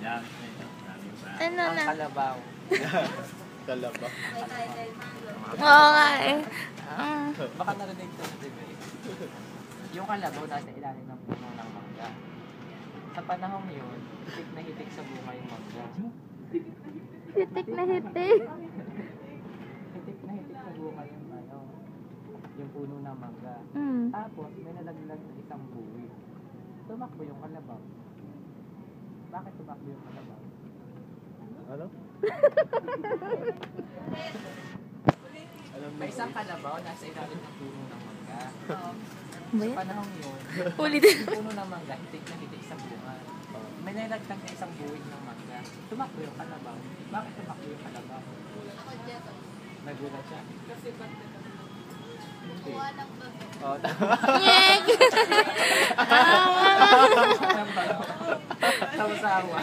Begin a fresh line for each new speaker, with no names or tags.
lang. Marami pa.
Ano
Ang
na?
kalabaw.
Kalaba.
Oo nga eh.
Baka narinig ko sa TV. Yung kalabaw nasa ilalim ng puno ng mangga. Sa panahong yun, hitik na hitik sa bunga yung mangga.
Hitik na hitik.
Hitik na hitik sa bunga yung puno ng mangga. Tapos, may nalaglag na isang buwi. Tumakbo yung kalabaw. Bakit tumakbo yung kalabaw?
Ano? Alam mo.
May isang kalabaw nasa ilalim ng puno ng mangga.
Ba
Sa
yan?
panahong yun,
Ulit.
yung puno ng mangga, hitik na hitik sa bunga. May nalaglag na isang buwig ng mangga. Tumakbo yung kalabaw. Bakit tumakbo yung kalabaw? Nagulat siya. Kasi ba't oh,
Nyek!
Tawa-sawa.